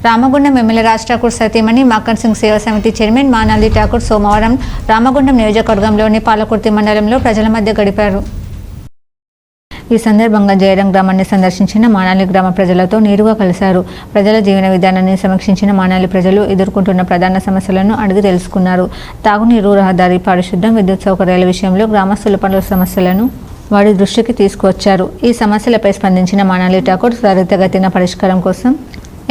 Ramagundam MLA Raj Thakur సతీమణి మక్కన్ సింగ్ సేవా సమితి చైర్మన్ మానాలి ఠాకూర్ సోమవారం రామగుండం నియోజకవర్గంలోని పాలకుర్తి మండలంలో ప్రజల మధ్య గడిపారు. ఈ సందర్భంగా జయరం గ్రామాన్ని సందర్శించిన మానాలి గ్రామ ప్రజలతో నేరుగా కలిశారు. ప్రజల జీవన విధానాన్ని సమీక్షించిన మానాలి ప్రజలు ఎదుర్కొంటున్న ప్రధాన సమస్యలను అడిగి తెలుసుకున్నారు. తాగునీరు, రహదారి, పారిశుద్ధ్యం, విద్యుత్ సౌకర్యాల విషయంలో గ్రామస్తుల పలు సమస్యలను వారి దృష్టికి తీసుకువచ్చారు. ఈ సమస్యలపై స్పందించిన మానాలి ఠాకూర్ త్వరితగతిన పరిష్కారం కోసం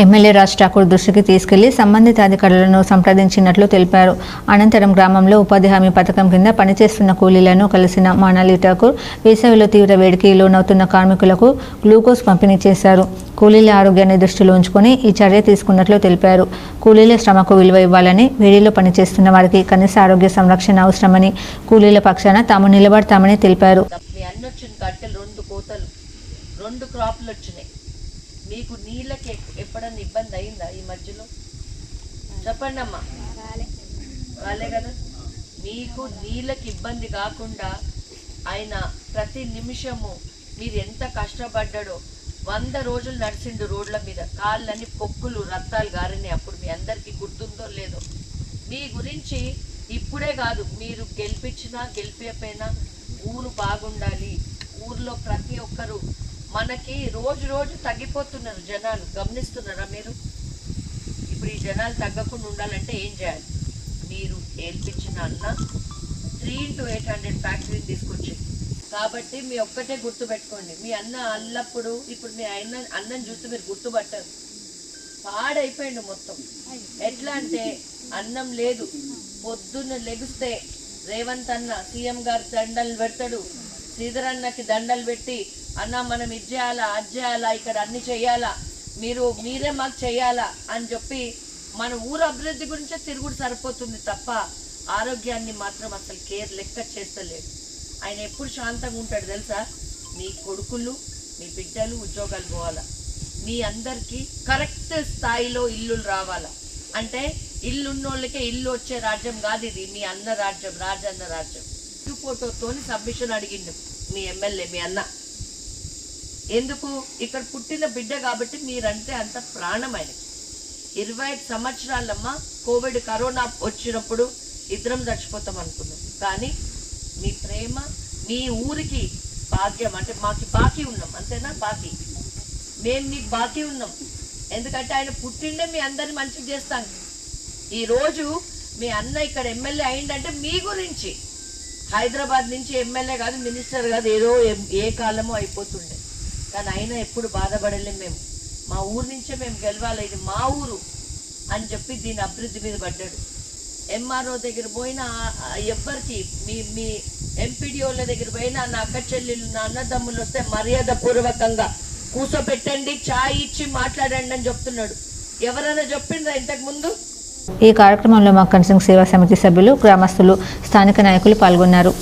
ఎమ్మెల్యే రాజ్ ఠాకూర్ దృష్టికి తీసుకెళ్లి సంబంధిత అధికారులను సంప్రదించినట్లు తెలిపారు. అనంతరం గ్రామంలో ఉపాధి హామీ పథకం కింద పనిచేస్తున్న కూలీలను కలిసిన మానాలి ఠాకూర్ వేసవిలో తీవ్ర వేడికి లోనవుతున్న కార్మికులకు గ్లూకోజ్ పంపిణీ చేశారు. కూలీల ఆరోగ్యాన్ని దృష్టిలో ఉంచుకొని ఈ చర్య తీసుకున్నట్లు తెలిపారు. కూలీల శ్రమకు విలువ ఇవ్వాలని, వేడిలో పనిచేస్తున్న వారికి కనీస ఆరోగ్య సంరక్షణ అవసరమని, కూలీల పక్షాన తాము నిలబడతామని తెలిపారు. మీకు నీళ్ళకి ఎప్పుడన్నా ఇబ్బంది అయిందా ఈ మధ్యలో? చెప్పండి అమ్మా. వాళ్ళే కదా. మీకు నీళ్ళకి ఇబ్బంది కాకుండా ఆయన ప్రతి నిమిషము మీరు ఎంత కష్టపడ్డాడో. 100 రోజులు నడిచిండు రోడ్ల మీద, కాళ్ళని పొక్కులు రక్తాలు గారినాయి. అప్పుడు మీ అందరికీ గుర్తుందో లేదో. మీ గురించి ఇప్పుడే కాదు, మీరు గెలిపించినా గెలిపిపోయినా ఊరు బాగుండాలి. ఊర్లో ప్రతి ఒక్కరు మనకి రోజు రోజు తగ్గిపోతున్నారు జనాలు. గమనిస్తున్నారా మీరు? ఇప్పుడు ఈ జనాలు తగ్గకుండా ఉండాలంటే ఏం చేయాలి? మీరు గెలిపించిన అన్న 3x800 ఫ్యాక్టరీని తీసుకొచ్చింది. కాబట్టి మీ ఒక్కటే గుర్తుపెట్టుకోండి, మీ అన్న అల్లప్పుడు ఇప్పుడు మీ అన్నం చూస్తే మీరు గుర్తుపట్టారు. పాడైపోయింది మొత్తం. ఎట్లా అంటే అన్నం లేదు. పొద్దున్న లెగిస్తే రేవంత్ అన్న సీఎం గారు దండలు పెడతాడు, శ్రీధర్ అన్నకి దండలు పెట్టి అన్న మనం ఇది చేయాలా, అది చేయాలా, ఇక్కడ అన్ని చెయ్యాలా, మీరే మాకు చెయ్యాలా అని చెప్పి మన ఊరు అభివృద్ధి గురించే తిరుగుడు సరిపోతుంది తప్ప ఆరోగ్యాన్ని మాత్రం అసలు కేర్ లెక్క చేస్తలేదు. ఆయన ఎప్పుడు శాంతంగా ఉంటాడు తెలుసా? మీ కొడుకులు, మీ బిడ్డలు ఉద్యోగాలు పోవాలా, మీ అందరికీ కరెక్ట్ స్థాయిలో ఇల్లులు రావాలా. అంటే ఇల్లు ఉన్నోళ్ళకే ఇల్లు వచ్చే రాజ్యం కాదు ఇది. మీ అన్న రాజ్యం, రాజన్న రాజ్యం. ఫోటోతో సబ్మిషన్ అడిగిండు మీ ఎమ్మెల్యే, మీ అన్న. ఎందుకు? ఇక్కడ పుట్టిన బిడ్డ కాబట్టి మీరంటే అంత ప్రాణం ఆయనకి. 25 సంవత్సరాలమ్మ. కోవిడ్ కరోనా వచ్చినప్పుడు ఇద్దరం చచ్చిపోతాం అనుకున్నాం. కానీ మీ ప్రేమ, మీ ఊరికి భాగ్యం. అంటే మాకు బాకీ ఉన్నాం అంతేనా? బాకీ మేము మీకు బాకీ ఉన్నాం. ఎందుకంటే ఆయన పుట్టిండే మీ అందరిని మంచిగా చేస్తాను. ఈరోజు మీ అన్న ఇక్కడ ఎమ్మెల్యే అయిందంటే మీ గురించి. హైదరాబాద్ నుంచి ఎమ్మెల్యే కాదు, మినిస్టర్ కాదు, ఏదో ఏ కాలమో అయిపోతుండే. కానీ అయినా ఎప్పుడు బాధపడలేం మేము. మా ఊరు నుంచే మేము గెలవాలి, ఇది మా ఊరు అని చెప్పి దీని అభివృద్ధి మీద పడ్డాడు. ఎంఆర్ఓ దగ్గర పోయినా ఎవ్వరికి, మీ ఎంపీడీఓల దగ్గర పోయినా నా అక్క చెల్లెళ్ళు, నా అన్నదమ్ములు వస్తే మర్యాద పూర్వకంగా కూర్చోబెట్టండి, ఛాయ్ ఇచ్చి మాట్లాడండి అని చెప్తున్నాడు. ఎవరైనా చెప్పిండ్రా ఇంతకు ముందు? ఈ కార్యక్రమంలో మక్కన్ సింగ్ సేవా సమితి సభ్యులు, గ్రామస్తులు, స్థానిక నాయకులు పాల్గొన్నారు.